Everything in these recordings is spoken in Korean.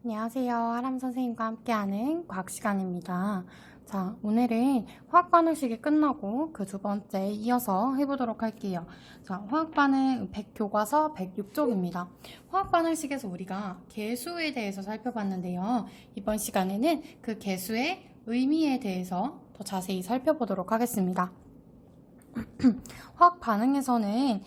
안녕하세요. 하람 선생님과 함께하는 과학 시간입니다. 자, 오늘은 화학 반응식이 끝나고 그 두 번째 이어서 해보도록 할게요. 자, 화학 반응 교과서 106쪽입니다. 화학 반응식에서 우리가 개수에 대해서 살펴봤는데요. 이번 시간에는 그 개수의 의미에 대해서 더 자세히 살펴보도록 하겠습니다. 화학 반응에서는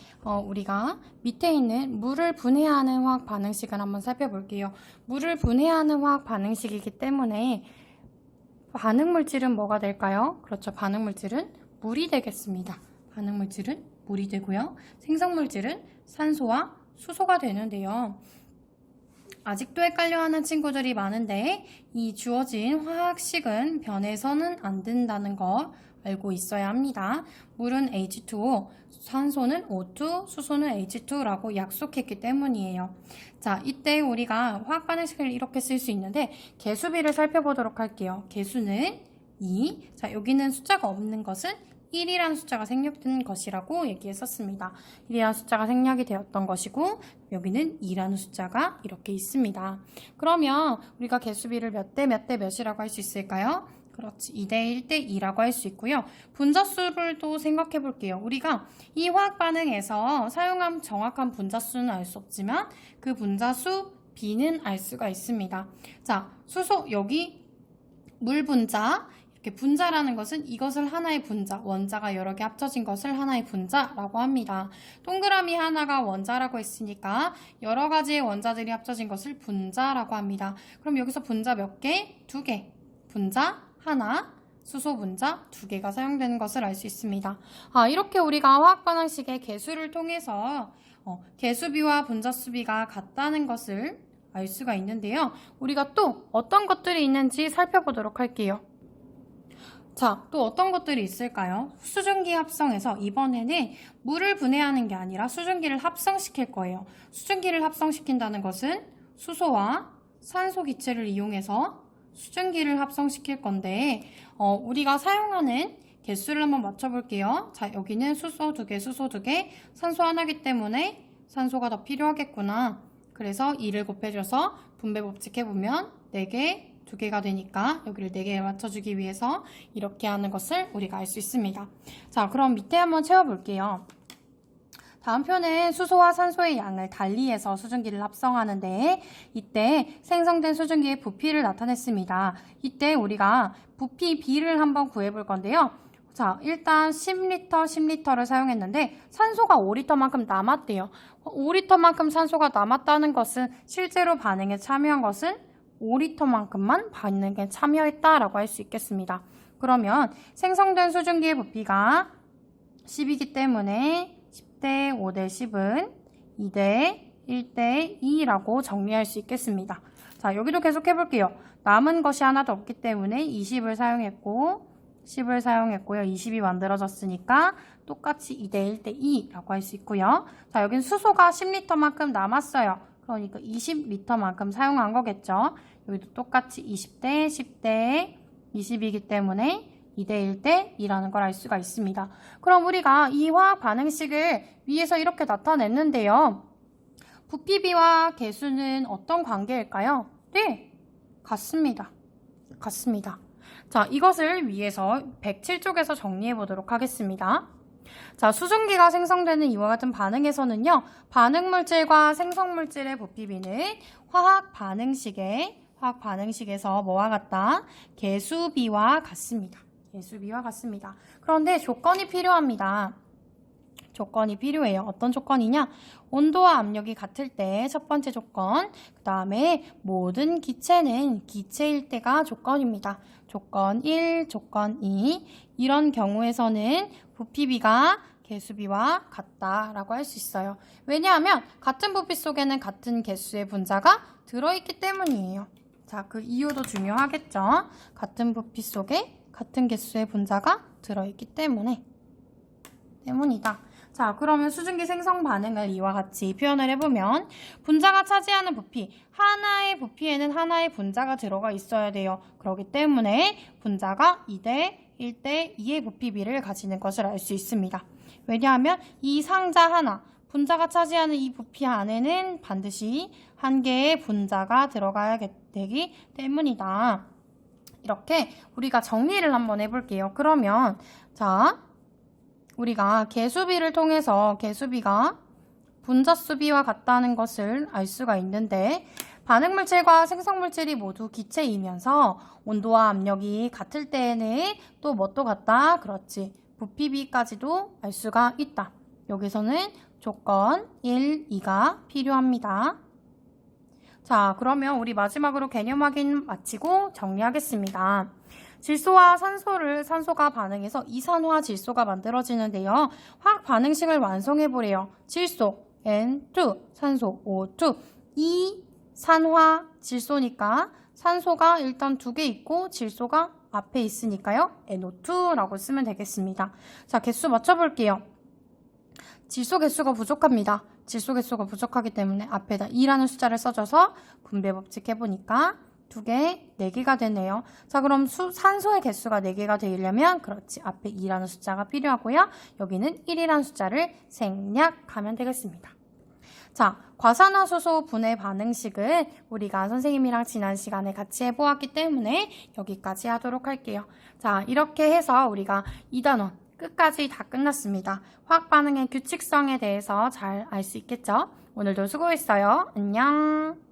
우리가 밑에 있는 물을 분해하는 화학 반응식을 한번 살펴볼게요. 물을 분해하는 화학 반응식이기 때문에 반응 물질은 뭐가 될까요? 그렇죠. 반응 물질은 물이 되겠습니다. 반응 물질은 물이 되고요. 생성 물질은 산소와 수소가 되는데요. 아직도 헷갈려하는 친구들이 많은데 이 주어진 화학식은 변해서는 안 된다는 거 알고 있어야 합니다. 물은 H2O, 산소는 O2, 수소는 H2라고 약속했기 때문이에요. 자, 이때 우리가 화학 반응식을 이렇게 쓸 수 있는데 개수비를 살펴보도록 할게요. 개수는 2. 자, 여기는 숫자가 없는 것은 1이라는 숫자가 생략된 것이라고 얘기했었습니다. 1이라는 숫자가 생략이 되었던 것이고 여기는 2라는 숫자가 이렇게 있습니다. 그러면 우리가 개수비를 몇 대 몇이라고 할 수 있을까요? 그렇지. 2대 1대 2라고 할 수 있고요. 분자수를 또 생각해 볼게요. 우리가 이 화학 반응에서 사용한 정확한 분자수는 알 수 없지만 그 분자수 B는 알 수가 있습니다. 자, 수소 여기 물 분자 이렇게 분자라는 것은 이것을 하나의 분자, 원자가 여러 개 합쳐진 것을 하나의 분자라고 합니다. 동그라미 하나가 원자라고 했으니까 여러 가지의 원자들이 합쳐진 것을 분자라고 합니다. 그럼 여기서 분자 몇 개? 2개. 분자 하나, 수소 분자 2개가 사용되는 것을 알 수 있습니다. 이렇게 우리가 화학 반응식의 개수를 통해서 개수비와 분자수비가 같다는 것을 알 수가 있는데요. 우리가 또 어떤 것들이 있는지 살펴보도록 할게요. 자, 또 어떤 것들이 있을까요? 수증기 합성에서 이번에는 물을 분해하는 게 아니라 수증기를 합성시킬 거예요. 수증기를 합성시킨다는 것은 수소와 산소 기체를 이용해서 수증기를 합성시킬 건데 우리가 사용하는 개수를 한번 맞춰볼게요. 자, 여기는 수소 2개, 수소 2개, 산소 하나이기 때문에 산소가 더 필요하겠구나. 그래서 2를 곱해줘서 분배 법칙 해보면 4개, 2개가 되니까 여기를 4개에 맞춰주기 위해서 이렇게 하는 것을 우리가 알 수 있습니다. 자, 그럼 밑에 한번 채워볼게요. 다음 표는 수소와 산소의 양을 달리해서 수증기를 합성하는데 이때 생성된 수증기의 부피를 나타냈습니다. 이때 우리가 부피 B를 한번 구해볼 건데요. 자, 일단 10L를 사용했는데 산소가 5L만큼 남았대요. 5L만큼 산소가 남았다는 것은 실제로 반응에 참여한 것은 5L만큼만 반응에 참여했다라고 할 수 있겠습니다. 그러면 생성된 수증기의 부피가 10이기 때문에 10대 5대 10은 2대 1대 2라고 정리할 수 있겠습니다. 자, 여기도 계속 해볼게요. 남은 것이 하나도 없기 때문에 20을 사용했고 10을 사용했고요. 20이 만들어졌으니까 똑같이 2대 1대 2라고 할 수 있고요. 자, 여긴 수소가 10L만큼 남았어요. 그러니까 20L만큼 사용한 거겠죠. 여기도 똑같이 20대 10대 20이기 때문에 2대 1대 2라는 걸 알 수가 있습니다. 그럼 우리가 이 화학 반응식을 위에서 이렇게 나타냈는데요. 부피비와 개수는 어떤 관계일까요? 네, 같습니다. 자, 이것을 위해서 107쪽에서 정리해 보도록 하겠습니다. 자, 수증기가 생성되는 이와 같은 반응에서는요. 반응물질과 생성물질의 부피비는 화학 반응식에서 뭐와 같다? 개수비와 같습니다. 그런데 조건이 필요합니다. 조건이 필요해요. 어떤 조건이냐? 온도와 압력이 같을 때 첫 번째 조건, 그 다음에 모든 기체는 기체일 때가 조건입니다. 조건 1, 조건 2. 이런 경우에서는 부피비가 개수비와 같다라고 할 수 있어요. 왜냐하면 같은 부피 속에는 같은 개수의 분자가 들어있기 때문이에요. 자, 그 이유도 중요하겠죠. 같은 부피 속에 같은 개수의 분자가 들어있기 때문이다. 자, 그러면 수증기 생성 반응을 이와 같이 표현을 해보면 분자가 차지하는 부피, 하나의 부피에는 하나의 분자가 들어가 있어야 돼요. 그렇기 때문에 분자가 2대 1대 2의 부피비를 가지는 것을 알 수 있습니다. 왜냐하면 이 상자 하나, 분자가 차지하는 이 부피 안에는 반드시 한 개의 분자가 들어가야 되기 때문이다. 이렇게 우리가 정리를 한번 해볼게요. 그러면 자, 우리가 개수비를 통해서 개수비가 분자수비와 같다는 것을 알 수가 있는데, 반응물질과 생성물질이 모두 기체이면서 온도와 압력이 같을 때에는 또 뭣도 같다? 그렇지. 부피비까지도 알 수가 있다. 여기서는 조건 1, 2가 필요합니다. 자, 그러면 우리 마지막으로 개념 확인 마치고 정리하겠습니다. 질소와 산소가 반응해서 이산화 질소가 만들어지는데요. 화학 반응식을 완성해 보래요. 질소 N2, 산소 O2. 이 산화 질소니까 산소가 일단 2개 있고 질소가 앞에 있으니까요. NO2라고 쓰면 되겠습니다. 자, 개수 맞춰볼게요. 질소 개수가 부족합니다. 질소 개수가 부족하기 때문에 앞에다 2라는 숫자를 써줘서 분배 법칙 해보니까 2개, 4개가 되네요. 자, 그럼 산소의 개수가 4개가 되려면 그렇지. 앞에 2라는 숫자가 필요하고요. 여기는 1이라는 숫자를 생략하면 되겠습니다. 자, 과산화수소 분해 반응식은 우리가 선생님이랑 지난 시간에 같이 해보았기 때문에 여기까지 하도록 할게요. 자, 이렇게 해서 우리가 2단원 끝까지 다 끝났습니다. 화학 반응의 규칙성에 대해서 잘 알 수 있겠죠? 오늘도 수고했어요. 안녕.